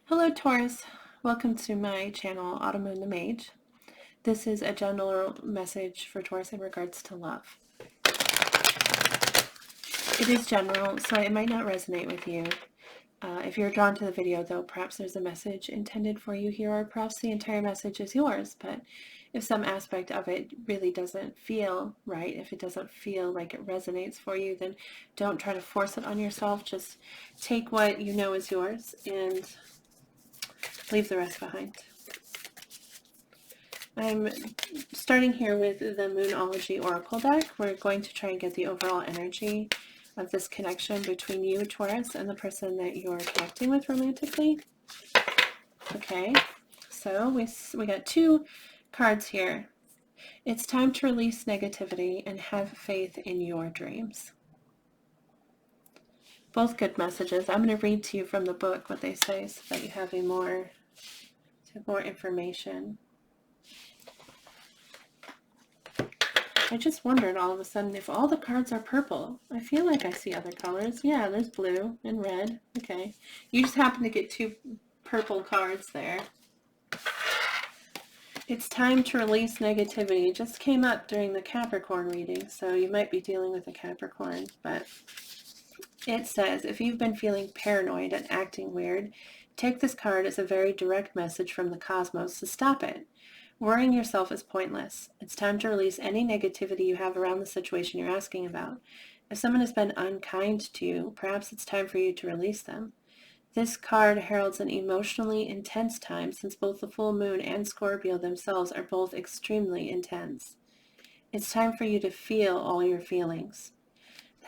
Hello Taurus, welcome to my channel Autumn Moon the Mage. This is a general message for Taurus in regards to love. It is general, so it might not resonate with you. If you're drawn to the video though, perhaps there's a message intended for you here, or perhaps the entire message is yours, but if some aspect of it really doesn't feel right, if it doesn't feel like it resonates for you, then don't try to force it on yourself. Just take what you know is yours and leave the rest behind. I'm starting here with the Moonology Oracle deck. We're going to try and get the overall energy of this connection between you, Taurus, and the person that you're connecting with romantically. Okay, so we got two cards here. It's time to release negativity and have faith in your dreams. Both good messages. I'm going to read to you from the book what they say so that you have more information. I just wondered all of a sudden if all the cards are purple. I feel like I see other colors. Yeah, there's blue and red. Okay. You just happen to get two purple cards there. It's time to release negativity. It just came up during the Capricorn reading, so you might be dealing with a Capricorn, but it says, if you've been feeling paranoid and acting weird, take this card as a very direct message from the cosmos to stop it. Worrying yourself is pointless. It's time to release any negativity you have around the situation you're asking about. If someone has been unkind to you, perhaps it's time for you to release them. This card heralds an emotionally intense time since both the full moon and Scorpio themselves are both extremely intense. It's time for you to feel all your feelings.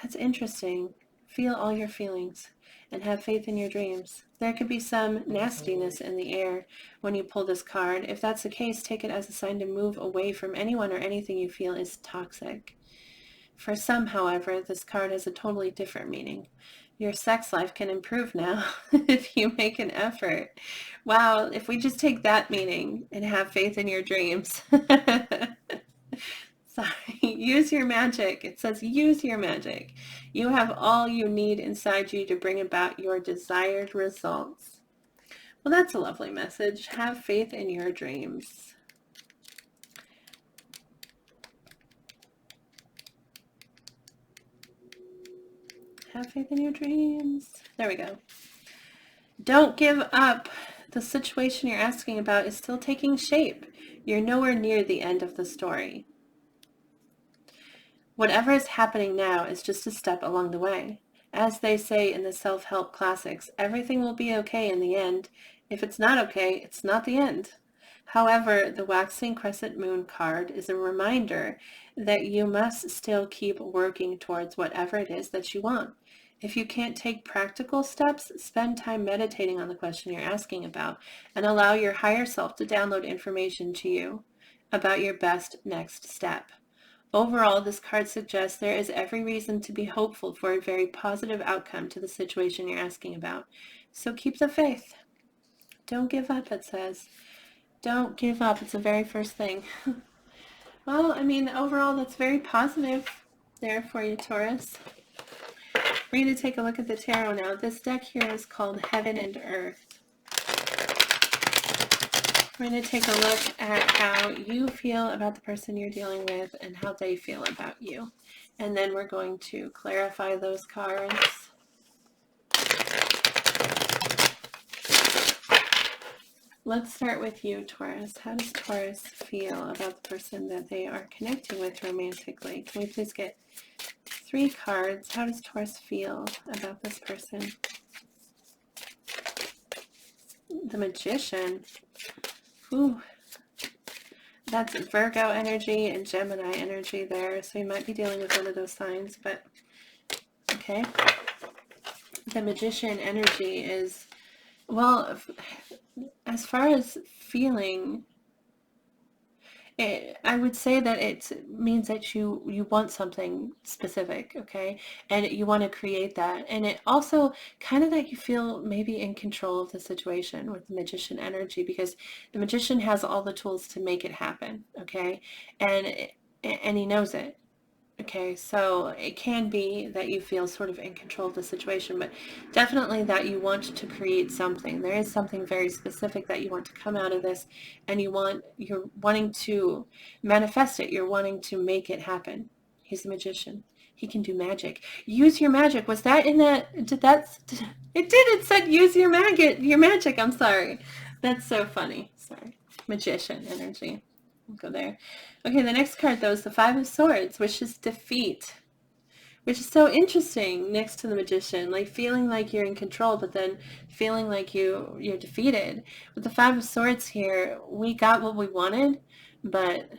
That's interesting. Feel all your feelings and have faith in your dreams. There could be some nastiness in the air when you pull this card. If that's the case, take it as a sign to move away from anyone or anything you feel is toxic. For some, however, this card has a totally different meaning. Your sex life can improve now if you make an effort. Wow, if we just take that meaning and have faith in your dreams. Sorry, use your magic. It says use your magic. You have all you need inside you to bring about your desired results. Well, that's a lovely message. Have faith in your dreams. Have faith in your dreams. There we go. Don't give up. The situation you're asking about is still taking shape. You're nowhere near the end of the story. Whatever is happening now is just a step along the way. As they say in the self-help classics, everything will be okay in the end. If it's not okay, it's not the end. However, the waxing crescent moon card is a reminder that you must still keep working towards whatever it is that you want. If you can't take practical steps, spend time meditating on the question you're asking about and allow your higher self to download information to you about your best next step. Overall, this card suggests there is every reason to be hopeful for a very positive outcome to the situation you're asking about. So keep the faith. Don't give up, it says. Don't give up. It's the very first thing. Well, I mean, overall, that's very positive there for you, Taurus. We're going to take a look at the tarot now. This deck here is called Heaven and Earth. We're going to take a look at how you feel about the person you're dealing with and how they feel about you. And then we're going to clarify those cards. Let's start with you, Taurus. How does Taurus feel about the person that they are connecting with romantically? Can we please get 3 cards? How does Taurus feel about this person? The Magician. Ooh, that's Virgo energy and Gemini energy there, so you might be dealing with one of those signs, but okay. The Magician energy is, well, as far as feeling, I would say that it means that you want something specific, okay? And you want to create that. And it also kind of that you feel maybe in control of the situation with the Magician energy, because the Magician has all the tools to make it happen, okay? And he knows it. Okay, so it can be that you feel sort of in control of the situation, but definitely that you want to create something. There is something very specific that you want to come out of this, and you're wanting to manifest it. You're wanting to make it happen. He's a magician. He can do magic. Use your magic. Was that in that? It did. It said use your magic. I'm sorry. That's so funny. Sorry. Magician energy. We'll go there. Okay, the next card, though, is the Five of Swords, which is defeat, which is so interesting next to the Magician, like feeling like you're in control, but then feeling like you're defeated. With the Five of Swords here, we got what we wanted, but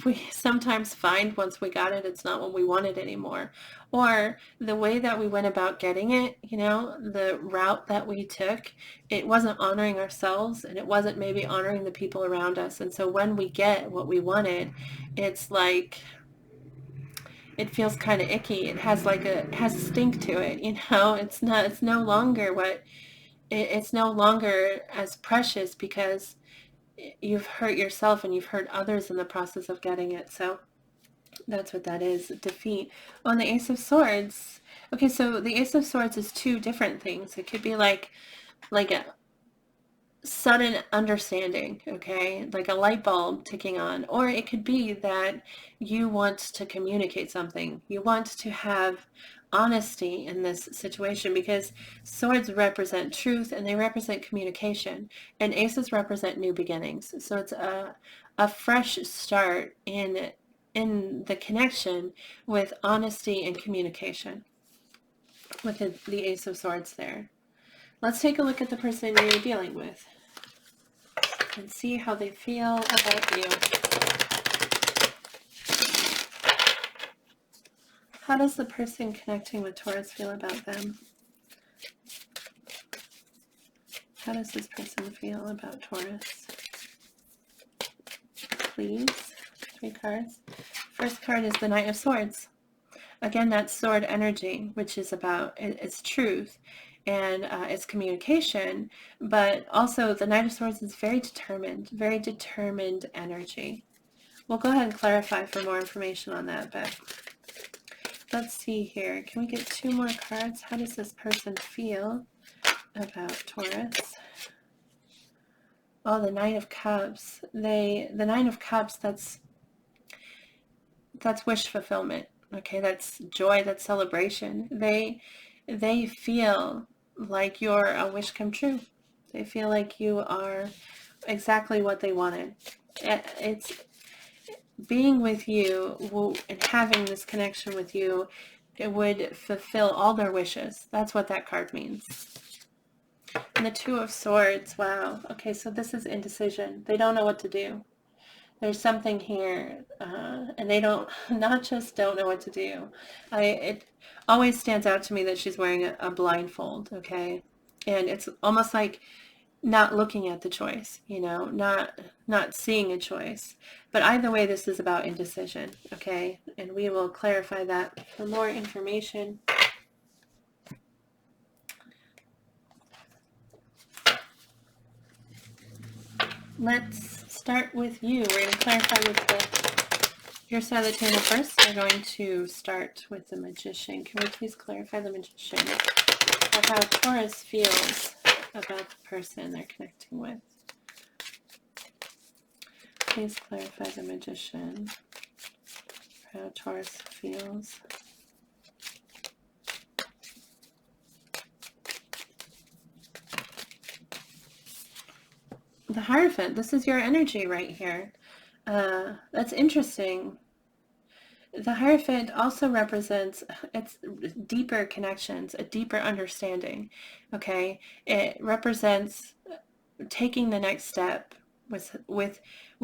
we sometimes find once we got it, it's not what we wanted anymore. Or the way that we went about getting it, the route that we took, it wasn't honoring ourselves, and it wasn't maybe honoring the people around us. And so when we get what we wanted, it's like, it feels kind of icky. It has a stink to it, it's no longer as precious, because you've hurt yourself and you've hurt others in the process of getting it. So that's what that is, defeat. On the Ace of Swords, okay, so the Ace of Swords is two different things. It could be like a sudden understanding, okay, like a light bulb ticking on, or it could be that you want to communicate something. You want to have honesty in this situation, because swords represent truth and they represent communication, and aces represent new beginnings. So it's a fresh start in the connection with honesty and communication with the Ace of Swords there. Let's take a look at the person you're dealing with and see how they feel about you. How does the person connecting with Taurus feel about them? How does this person feel about Taurus? Please. 3 cards. First card is the Knight of Swords. Again, that's sword energy, which is about its truth and its communication, but also the Knight of Swords is very determined energy. We'll go ahead and clarify for more information on that, but let's see here. Can we get 2 more cards? How does this person feel about Taurus? Oh, the Knight of Cups. The Knight of Cups, that's wish fulfillment. Okay, that's joy, that's celebration. They feel like you're a wish come true. They feel like you are exactly what they wanted. It's being with you and having this connection with you, it would fulfill all their wishes. That's what that card means. And the Two of Swords, wow. Okay, so this is indecision. They don't know what to do. There's something here, and they not just don't know what to do. It always stands out to me that she's wearing a blindfold, okay? And it's almost like not looking at the choice, not seeing a choice. But either way, this is about indecision, okay? And we will clarify that for more information. Let's start with you. We're going to clarify with your side of the table first. We're going to start with the Magician. Can we please clarify the Magician, or how Taurus feels about the person they're connecting with? Please clarify the Magician, how Taurus feels. The Hierophant, this is your energy right here. That's interesting. The Hierophant also represents its deeper connections, a deeper understanding, okay? It represents taking the next step with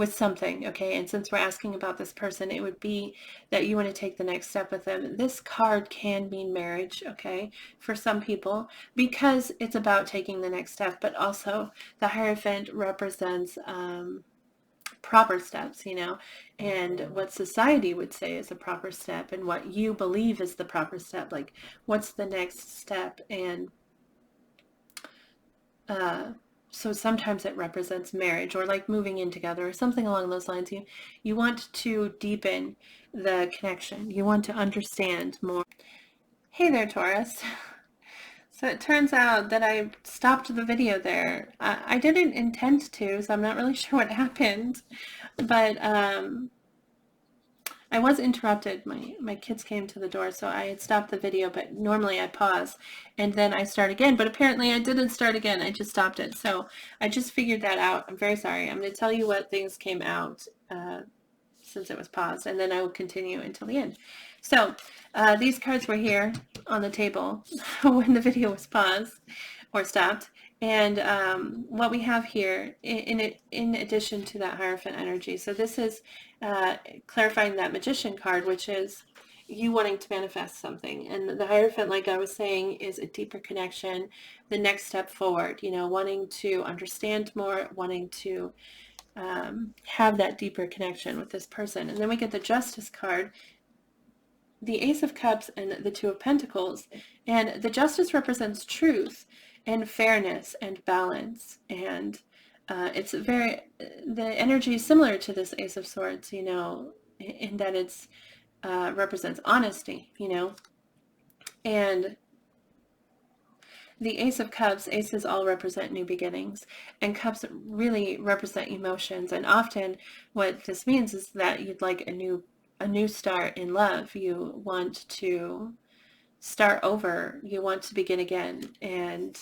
something, okay? And since we're asking about this person, it would be that you want to take the next step with them. This card can mean marriage, okay, for some people, because it's about taking the next step, but also the Hierophant represents proper steps, and what society would say is a proper step, and what you believe is the proper step, like what's the next step. And So sometimes it represents marriage or like moving in together or something along those lines. You want to deepen the connection. You want to understand more. Hey there, Taurus. So it turns out that I stopped the video there. I didn't intend to, so I'm not really sure what happened. But I was interrupted. My kids came to the door, so I had stopped the video, but normally I pause and then I start again. But apparently I didn't start again. I just stopped it. So I just figured that out. I'm very sorry. I'm going to tell you what things came out since it was paused, and then I will continue until the end. So these cards were here on the table when the video was paused or stopped. And what we have here, in addition to that Hierophant energy, so this is clarifying that Magician card, which is you wanting to manifest something. And the Hierophant, like I was saying, is a deeper connection, the next step forward, wanting to understand more, wanting to have that deeper connection with this person. And then we get the Justice card, the Ace of Cups, and the Two of Pentacles. And the Justice represents truth and fairness and balance. And it's the energy is similar to this Ace of Swords, in that it's represents honesty, and the Ace of Cups, aces all represent new beginnings, and cups really represent emotions. And often what this means is that you'd like a new start in love. You want to start over. You want to begin again. And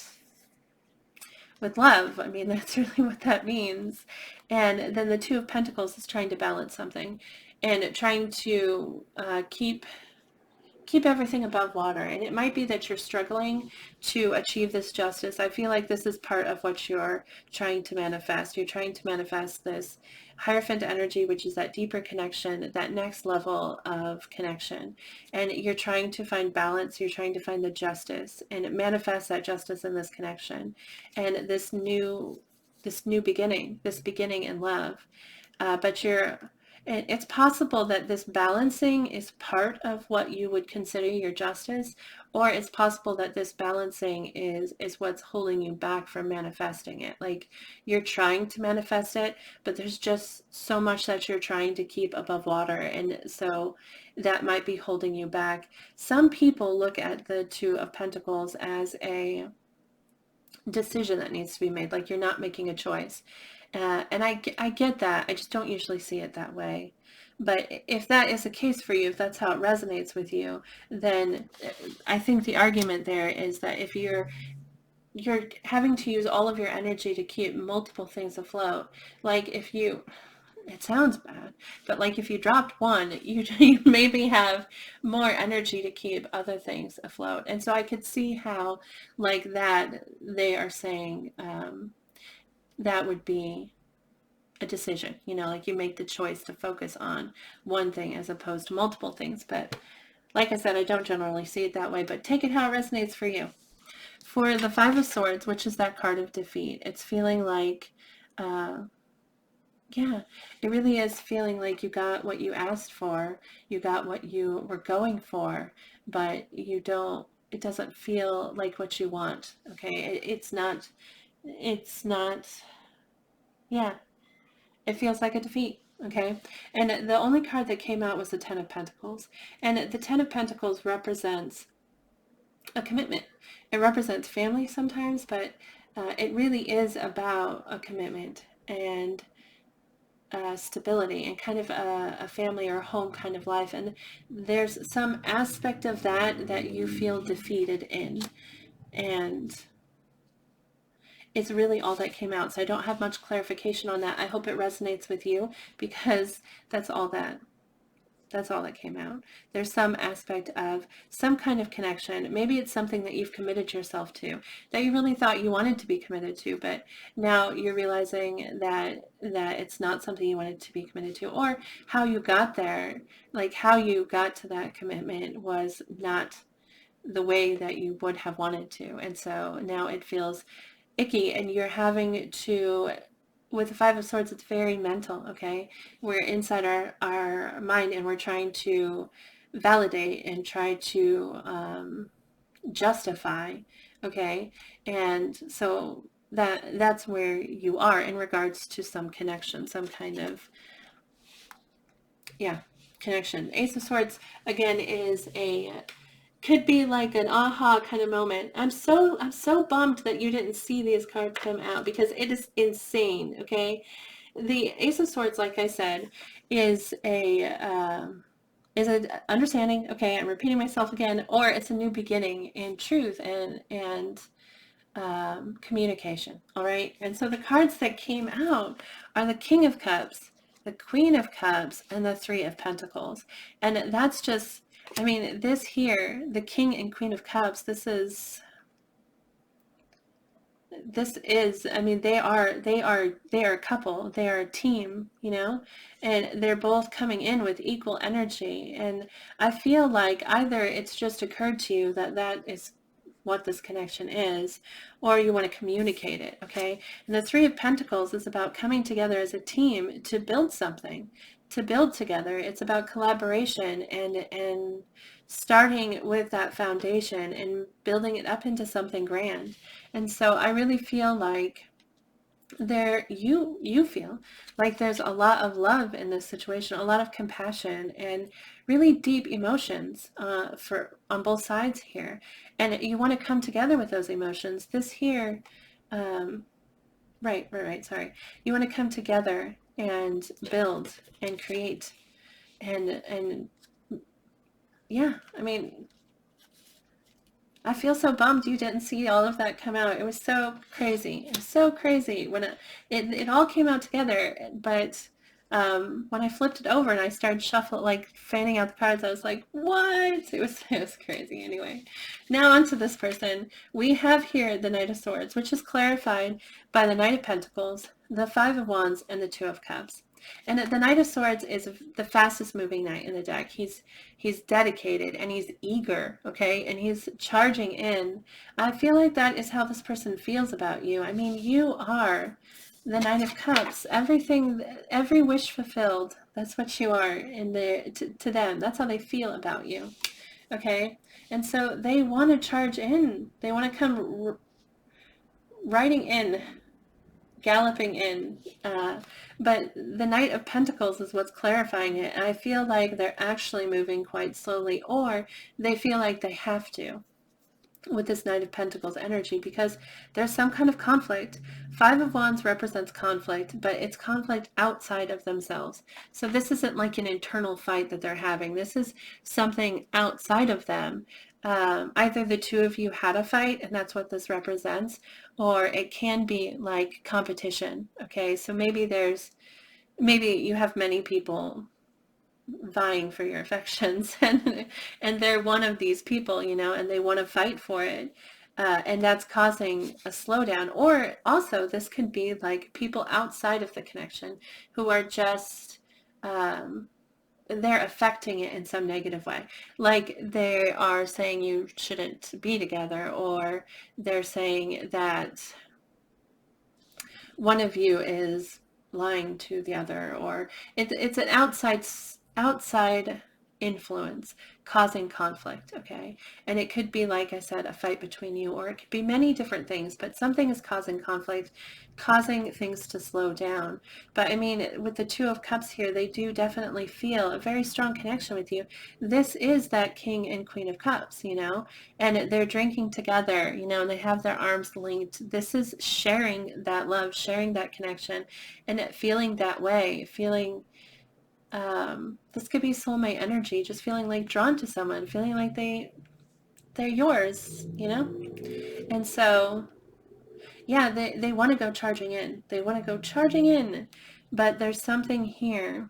with love, I mean, that's really what that means. And then the Two of Pentacles is trying to balance something and trying to keep everything above water. And it might be that you're struggling to achieve this justice. I feel like this is part of what you're trying to manifest. You're trying to manifest this Hierophant energy, which is that deeper connection, that next level of connection. And you're trying to find balance. You're trying to find the justice, and it manifests that justice in this connection and this new beginning, this beginning in love. But it's possible that this balancing is part of what you would consider your justice, or it's possible that this balancing is what's holding you back from manifesting it. Like you're trying to manifest it, but there's just so much that you're trying to keep above water. And so that might be holding you back. Some people look at the Two of Pentacles as a decision that needs to be made, like you're not making a choice. And I get that. I just don't usually see it that way. But if that is the case for you, if that's how it resonates with you, then I think the argument there is that if you're having to use all of your energy to keep multiple things afloat, like if you, it sounds bad, but like if you dropped one, you maybe have more energy to keep other things afloat. And so I could see how, like that, they are saying that would be a decision, like you make the choice to focus on one thing as opposed to multiple things. But like I said, I don't generally see it that way, but take it how it resonates for you. For the Five of Swords, which is that card of defeat, it's feeling like, yeah, it really is feeling like you got what you asked for, you got what you were going for, but it doesn't feel like what you want, okay? It's not, yeah, it feels like a defeat, okay? And the only card that came out was the Ten of Pentacles. And the Ten of Pentacles represents a commitment. It represents family sometimes, but it really is about a commitment and stability and kind of a family or home kind of life. And there's some aspect of that you feel defeated in. And it's really all that came out. So I don't have much clarification on that. I hope it resonates with you, because that's all that came out. There's some aspect of some kind of connection. Maybe it's something that you've committed yourself to, that you really thought you wanted to be committed to, but now you're realizing that it's not something you wanted to be committed to, or how you got there, like how you got to that commitment was not the way that you would have wanted to. And so now it feels icky, and you're having to, with the Five of Swords, it's very mental, okay? We're inside our mind, and we're trying to validate and try to justify, okay? And so that's where you are in regards to some connection, some kind of, yeah, connection. Ace of Swords, again, could be like an aha kind of moment. I'm so bummed that you didn't see these cards come out, because it is insane, okay? The Ace of Swords, like I said, is a understanding, okay, I'm repeating myself again, or it's a new beginning in truth and communication, all right? And so the cards that came out are the King of Cups, the Queen of Cups, and the Three of Pentacles. And that's just, I mean, this here, the King and Queen of Cups, this is, I mean, they are a couple, they are a team, you know, and they're both coming in with equal energy. And I feel like either it's just occurred to you that that is what this connection is, or you want to communicate it, okay? And the Three of Pentacles is about coming together as a team to build something, to build together. It's about collaboration and starting with that foundation and building it up into something grand. And so I really feel like you feel like there's a lot of love in this situation, a lot of compassion and really deep emotions on both sides here, and you want to come together with those emotions. This here, right, sorry, you want to come together and build and create and yeah, I mean, I feel so bummed you didn't see all of that come out. It was so crazy. It was so crazy when it all came out together. But when I flipped it over and I started shuffling, like fanning out the cards, I was like, what? It was crazy. Anyway, now on to this person. We have here the Knight of Swords, which is clarified by the Knight of Pentacles, the Five of Wands, and the Two of Cups. And the Knight of Swords is the fastest moving knight in the deck. He's dedicated and he's eager, okay? And he's charging in. I feel like that is how this person feels about you. I mean, you are the Knight of Cups. Everything, every wish fulfilled. That's what you are to them. That's how they feel about you, okay? And so they want to charge in. They want to come riding in, galloping in, but the Knight of Pentacles is what's clarifying it. And I feel like they're actually moving quite slowly, or they feel like they have to with this Knight of Pentacles energy, because there's some kind of conflict. Five of Wands represents conflict, but it's conflict outside of themselves. So this isn't like an internal fight that they're having. This is something outside of them. Either the two of you had a fight, and that's what this represents, or it can be like competition. Okay, so maybe you have many people vying for your affections, and they're one of these people, you know, and they want to fight for it, and that's causing a slowdown. Or also this could be like people outside of the connection who are just they're affecting it in some negative way, like they are saying you shouldn't be together, or they're saying that one of you is lying to the other, or it's an outside influence causing conflict, okay? And it could be, like I said, a fight between you, or it could be many different things, but something is causing conflict, causing things to slow down. But I mean, with the Two of Cups here, they do definitely feel a very strong connection with you. This is that King and Queen of Cups, you know, and they're drinking together, you know, and they have their arms linked. This is sharing that love, sharing that connection, and feeling that way, feeling this could be soulmate energy, just feeling like drawn to someone, feeling like they're yours, you know? And so, yeah, they want to go charging in. They want to go charging in, but there's something here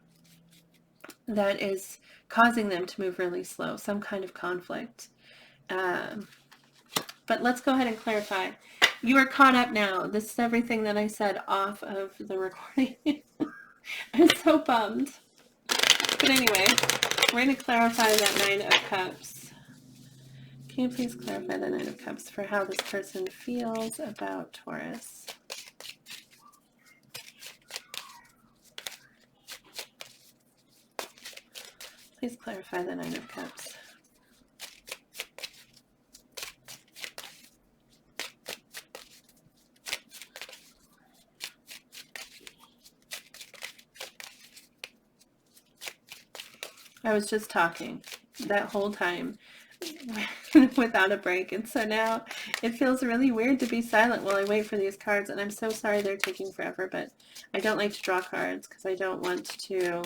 that is causing them to move really slow, some kind of conflict. But let's go ahead and clarify. You are caught up now. This is everything that I said off of the recording. I'm so bummed. But anyway, we're going to clarify that Nine of Cups. Can you please clarify the Nine of Cups for how this person feels about Taurus? Please clarify the Nine of Cups. I was just talking that whole time without a break, and so now it feels really weird to be silent while I wait for these cards, and I'm so sorry they're taking forever, but I don't like to draw cards because I don't want to,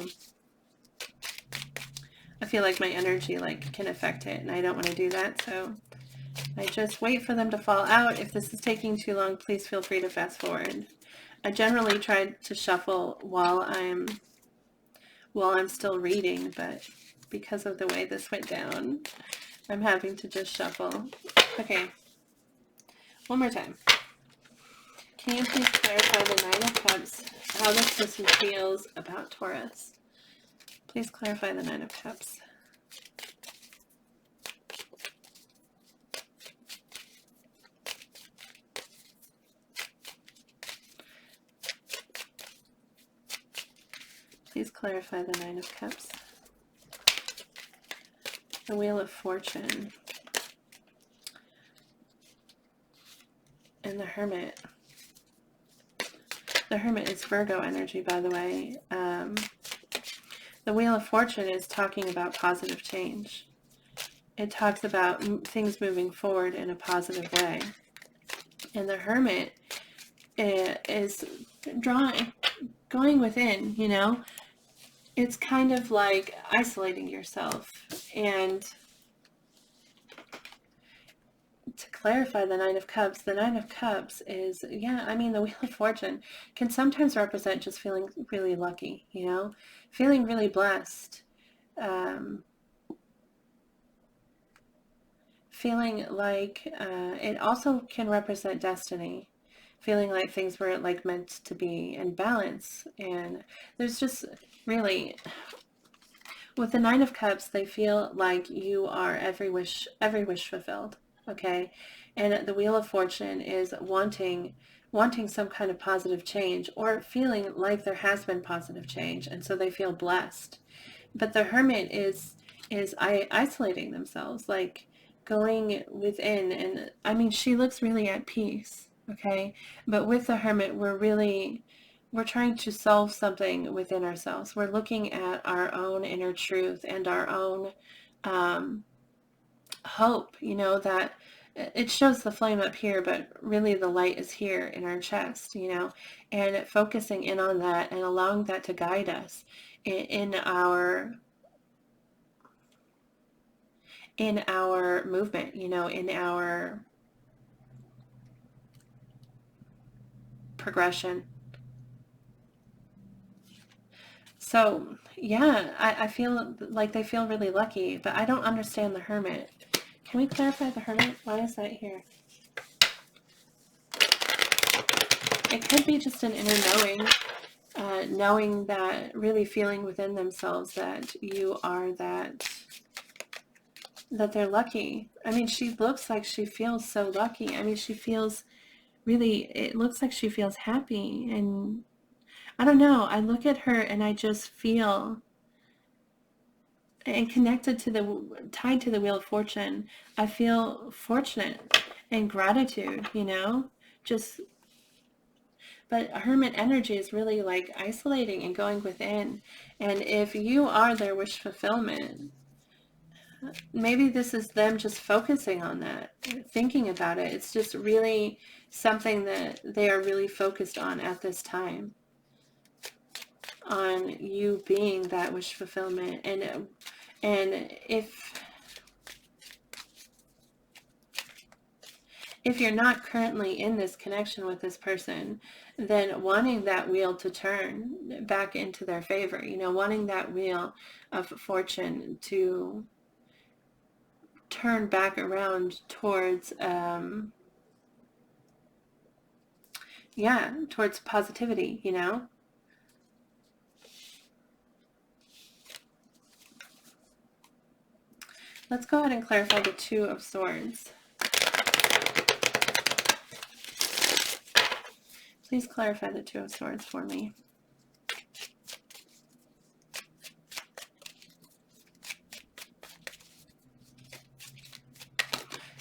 I feel like my energy can affect it, and I don't want to do that, so I just wait for them to fall out. If this is taking too long, please feel free to fast forward. I generally try to shuffle while I'm still reading, but because of the way this went down, I'm having to just shuffle. Okay, one more time. Can you please clarify the Nine of Cups, how this person feels about Taurus? Please clarify the Nine of Cups. Please clarify the Nine of Cups. The Wheel of Fortune. And the Hermit. The Hermit is Virgo energy, by the way. The Wheel of Fortune is talking about positive change. It talks about things moving forward in a positive way. And the Hermit is going within, you know. It's kind of like isolating yourself. And to clarify the Nine of Cups is, yeah, I mean, the Wheel of Fortune can sometimes represent just feeling really lucky, you know, feeling really blessed, feeling like it also can represent destiny, feeling like things were meant to be, and balance. And there's just really, with the Nine of Cups, they feel like you are every wish fulfilled. Okay, and the Wheel of Fortune is wanting some kind of positive change, or feeling like there has been positive change, and so they feel blessed. But the Hermit is isolating themselves, like going within. And I mean, she looks really at peace. Okay, but with the Hermit, we're trying to solve something within ourselves. We're looking at our own inner truth and our own hope, you know, that it shows the flame up here, but really the light is here in our chest, you know, and focusing in on that and allowing that to guide us in our movement, you know, in our progression. So yeah, I feel like they feel really lucky, but I don't understand the Hermit. Can we clarify the Hermit? Why is that here? It could be just an inner knowing, knowing that, really feeling within themselves that you are that they're lucky. I mean, she looks like she feels so lucky. I mean, she feels really, it looks like she feels happy. And I don't know, I look at her and I just feel, and connected to tied to the Wheel of Fortune, I feel fortunate and gratitude, you know, just, but Hermit energy is really like isolating and going within. And if you are their wish fulfillment, maybe this is them just focusing on that, thinking about it. It's just really something that they are really focused on at this time, on you being that wish fulfillment. And if you're not currently in this connection with this person, then wanting that wheel to turn back into their favor, you know, wanting that wheel of fortune to turn back around towards, towards positivity, you know. Let's go ahead and clarify the Two of Swords. Please clarify the Two of Swords for me.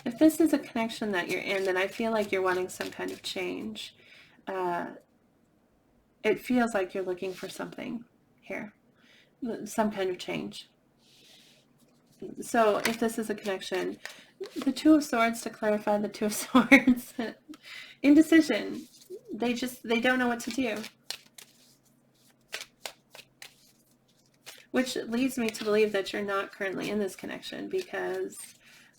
If this is a connection that you're in, then I feel like you're wanting some kind of change. It feels like you're looking for something here, some kind of change. So if this is a connection, the Two of Swords, to clarify the Two of Swords, indecision. They don't know what to do. Which leads me to believe that you're not currently in this connection because,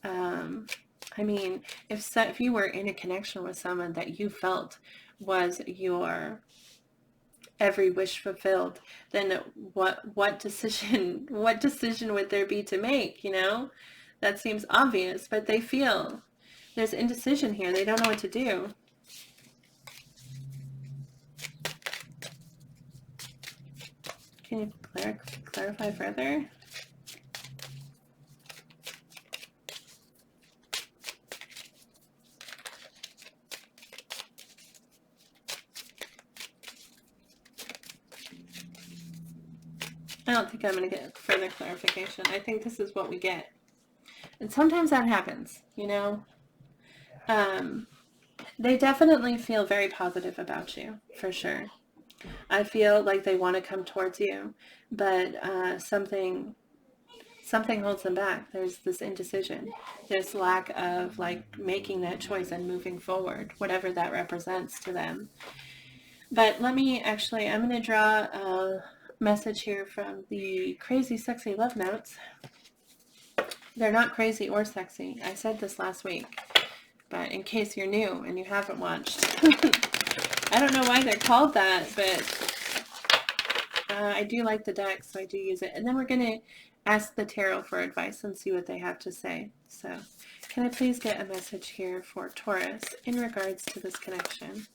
I mean, if you were in a connection with someone that you felt was your every wish fulfilled, then what decision would there be to make, you know? That seems obvious, but they feel there's indecision here. They don't know what to do. Can you clarify further? I don't think I'm going to get further clarification. I think this is what we get. And sometimes that happens, you know. They definitely feel very positive about you, for sure. I feel like they want to come towards you, but something holds them back. There's this indecision, this lack of like making that choice and moving forward, whatever that represents to them. But let me actually, I'm going to draw a message here from the Crazy Sexy Love Notes. They're not crazy or sexy. I said this last week, but in case you're new and you haven't watched, I don't know why they're called that, but I do like the deck, so I do use it. And then we're going to ask the tarot for advice and see what they have to say. So can I please get a message here for Taurus in regards to this connection?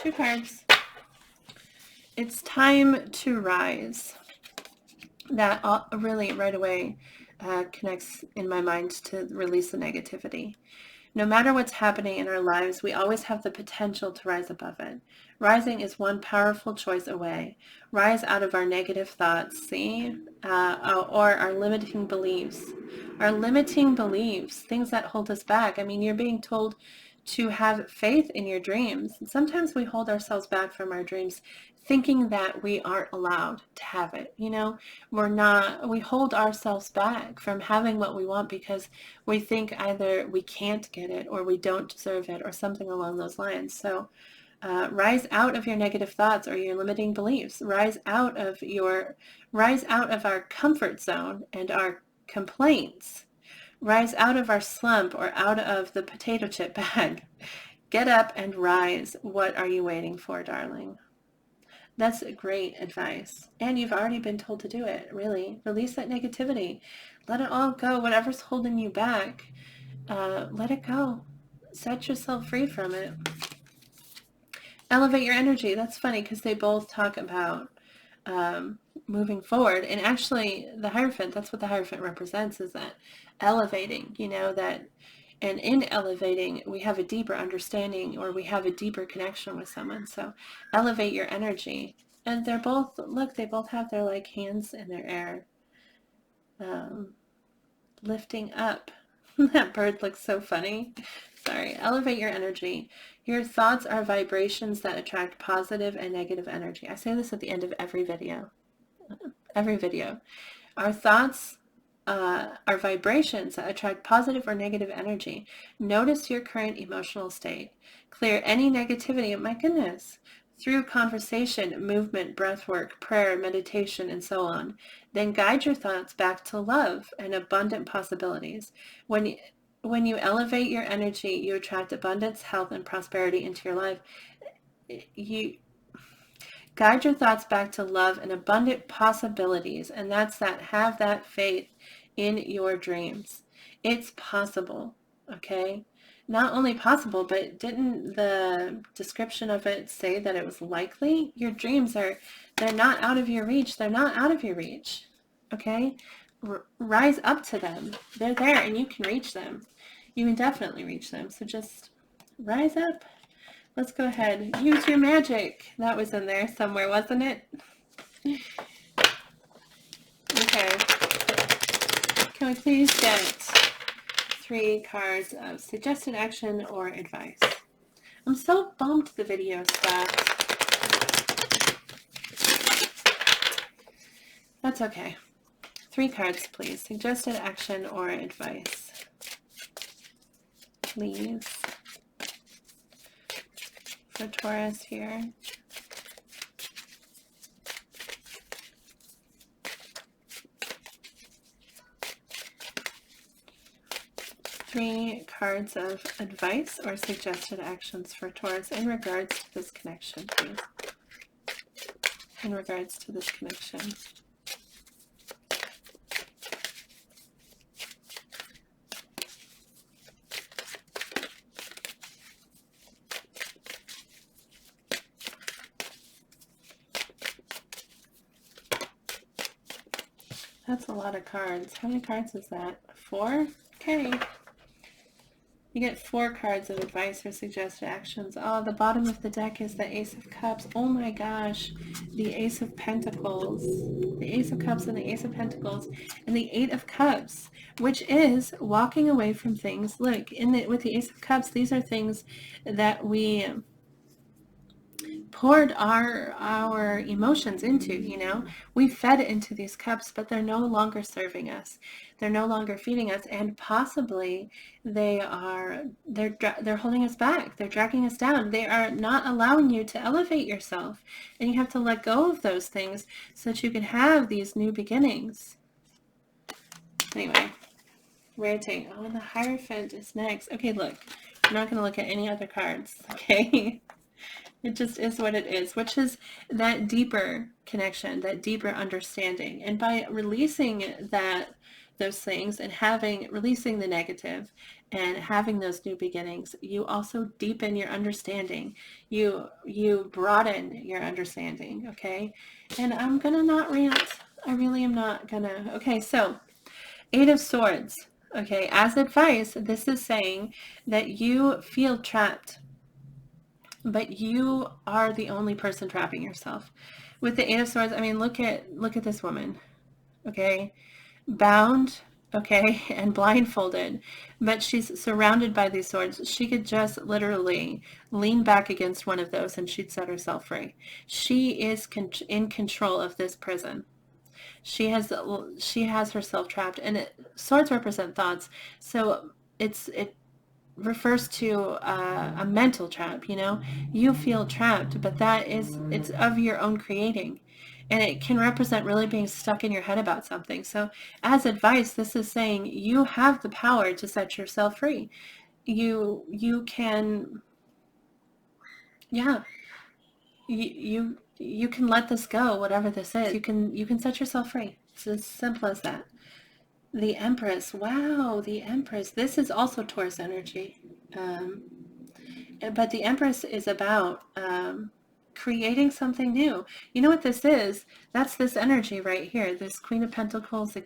Two cards. It's time to rise. That really right away connects in my mind to release the negativity. No matter what's happening in our lives, we always have the potential to rise above it. Rising is one powerful choice away. Rise out of our negative thoughts, see? Or our limiting beliefs. Our limiting beliefs, things that hold us back. I mean, you're being told to have faith in your dreams. And sometimes we hold ourselves back from our dreams thinking that we aren't allowed to have it. You know, we hold ourselves back from having what we want because we think either we can't get it or we don't deserve it or something along those lines. So rise out of your negative thoughts or your limiting beliefs. Rise out of our comfort zone and our complaints. Rise out of our slump or out of the potato chip bag. Get up and rise. What are you waiting for, darling? That's great advice. And you've already been told to do it, really. Release that negativity. Let it all go. Whatever's holding you back, let it go. Set yourself free from it. Elevate your energy. That's funny because they both talk about moving forward. And actually, the Hierophant, that's what the Hierophant represents, is that elevating, you know, that, and in elevating, we have a deeper understanding or we have a deeper connection with someone. So elevate your energy. And they're both, look, they both have their like hands in their air, lifting up. That bird looks so funny. Sorry. Elevate your energy. Your thoughts are vibrations that attract positive and negative energy. I say this at the end of every video. Our thoughts are vibrations that attract positive or negative energy. Notice your current emotional state. Clear any negativity, my goodness, through conversation, movement, breath work, prayer, meditation, and so on. Then guide your thoughts back to love and abundant possibilities. When you elevate your energy, you attract abundance, health, and prosperity into your life. You guide your thoughts back to love and abundant possibilities. And that's that, have that faith in your dreams. It's possible, okay? Not only possible, but didn't the description of it say that it was likely? Your dreams they're not out of your reach. They're not out of your reach, okay? Rise up to them. They're there and you can reach them. You can definitely reach them. So just rise up. Let's go ahead. Use your magic. That was in there somewhere, wasn't it? Okay. Can we please get 3 cards of suggested action or advice? I'm so bummed the video stopped. That's okay. 3 cards, please. Suggested action or advice. Please. For Taurus here. Three cards of advice or suggested actions for Taurus in regards to this connection, please. In regards to this connection. That's a lot of cards. How many cards is that? 4? Okay. You get 4 cards of advice or suggested actions. Oh, the bottom of the deck is the Ace of Cups. Oh my gosh. The Ace of Pentacles. The Ace of Cups and the Ace of Pentacles. And the 8 of Cups, which is walking away from things. Look, with the Ace of Cups, these are things that we poured our emotions into, you know. We fed into these cups, but they're no longer serving us. They're no longer feeding us, and possibly they're holding us back. They're dragging us down. They are not allowing you to elevate yourself, and you have to let go of those things so that you can have these new beginnings. Anyway, rotate. Oh, the Hierophant is next. Okay, look, I'm not going to look at any other cards, okay? It just is what it is, which is that deeper connection, that deeper understanding. And by releasing those things and releasing the negative and having those new beginnings, you also deepen your understanding. You broaden your understanding, okay? And I'm going to not rant. I really am not going to. Okay, so 8 of Swords. Okay, as advice, this is saying that you feel trapped. But you are the only person trapping yourself. With the 8 of Swords, I mean, look at this woman, okay? Bound, okay, and blindfolded, but she's surrounded by these swords. She could just literally lean back against one of those and she'd set herself free. She is in control of this prison. She has herself trapped, and swords represent thoughts, so it refers to a mental trap, you know. You feel trapped, but it's of your own creating, and it can represent really being stuck in your head about something. So as advice, this is saying you have the power to set yourself free. You can, yeah, you can let this go, whatever this is. You can set yourself free. It's as simple as that. The Empress. Wow, the Empress. This is also Taurus energy. But the Empress is about creating something new. You know what this is? That's this energy right here. This Queen of Pentacles, the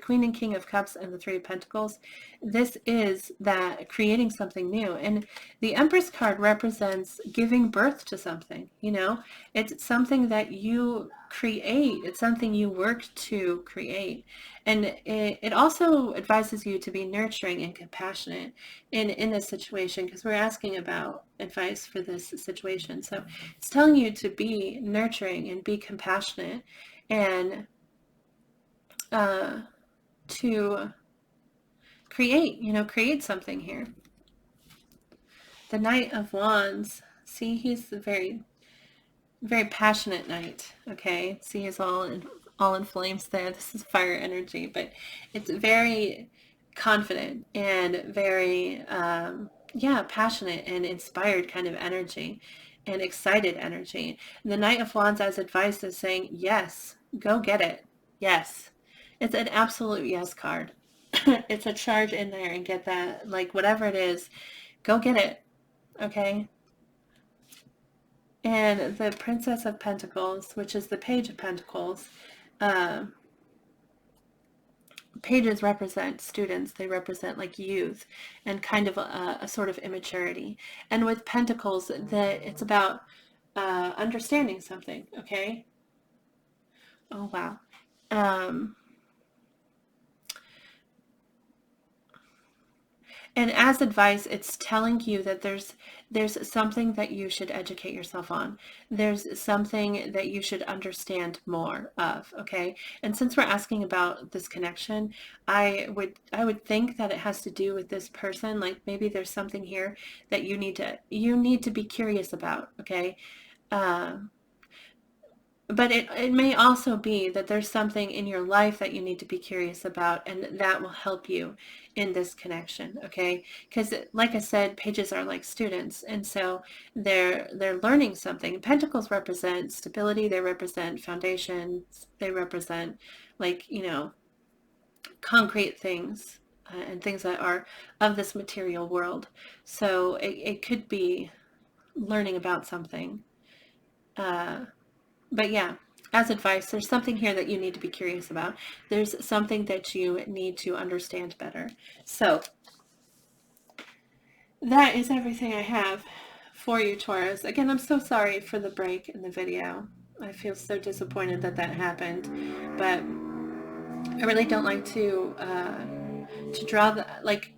Queen and King of Cups and the 3 of Pentacles. This is that creating something new. And the Empress card represents giving birth to something, you know. It's something that you create. It's something you work to create. And it also advises you to be nurturing and compassionate in this situation, because we're asking about advice for this situation. So it's telling you to be nurturing and be compassionate and to create something here. The Knight of Wands. See, he's a very, very passionate knight. Okay, see, he's all in flames there. This is fire energy, but it's very confident and very passionate and inspired kind of energy and excited energy. The Knight of Wands as advice is saying, yes, go get it. Yes. It's an absolute yes card. It's a charge in there and get that, like, whatever it is, go get it. Okay. And the Princess of Pentacles, which is the Page of Pentacles, pages represent students. They represent like youth and kind of a sort of immaturity. And with pentacles, that it's about understanding something. Okay. Oh, wow. And as advice, it's telling you that there's something that you should educate yourself on. There's something that you should understand more of, okay? And since we're asking about this connection, I would think that it has to do with this person. Like maybe there's something here that you need to be curious about, okay? But it may also be that there's something in your life that you need to be curious about, and that will help you in this connection, okay? Because like I said, pages are like students, and so they're learning something. Pentacles represent stability, they represent foundations, they represent like, concrete things and things that are of this material world. So it could be learning about something. But yeah, as advice, there's something here that you need to be curious about. There's something that you need to understand better. So that is everything I have for you, Taurus. Again, I'm so sorry for the break in the video. I feel so disappointed that that happened, but I really don't like to draw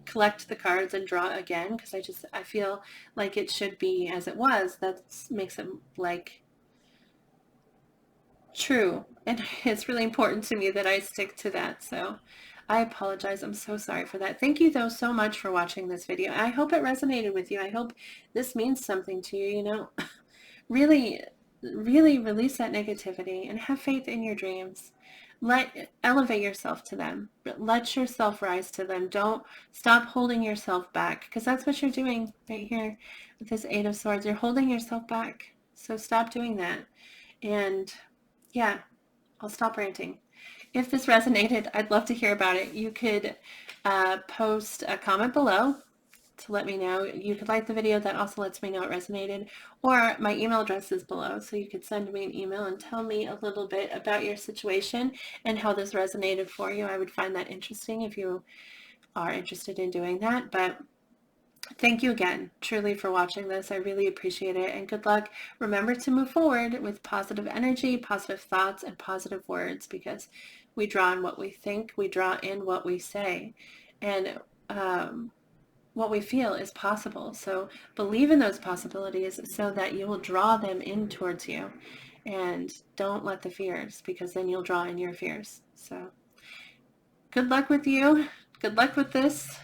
collect the cards and draw again, because I feel like it should be as it was. That makes it like true. And it's really important to me that I stick to that. So I apologize. I'm so sorry for that. Thank you though so much for watching this video. I hope it resonated with you. I hope this means something to you, really, really release that negativity and have faith in your dreams. Elevate yourself to them. Let yourself rise to them. Don't stop holding yourself back, because that's what you're doing right here with this Eight of Swords. You're holding yourself back. So stop doing that. And yeah, I'll stop ranting. If this resonated, I'd love to hear about it. You could post a comment below to let me know. You could like the video. That also lets me know it resonated. Or my email address is below, so you could send me an email and tell me a little bit about your situation and how this resonated for you. I would find that interesting if you are interested in doing that. But thank you again, truly, for watching this. I really appreciate it, and good luck. Remember to move forward with positive energy, positive thoughts, and positive words, because we draw in what we think, we draw in what we say, and what we feel is possible. So believe in those possibilities so that you will draw them in towards you, and don't let the fears, because then you'll draw in your fears. So good luck with you. Good luck with this,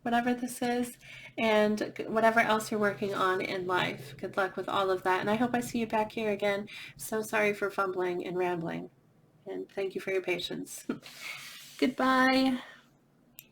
whatever this is, and whatever else you're working on in life. Good luck with all of that. And I hope I see you back here again. So sorry for fumbling and rambling. And thank you for your patience. Goodbye.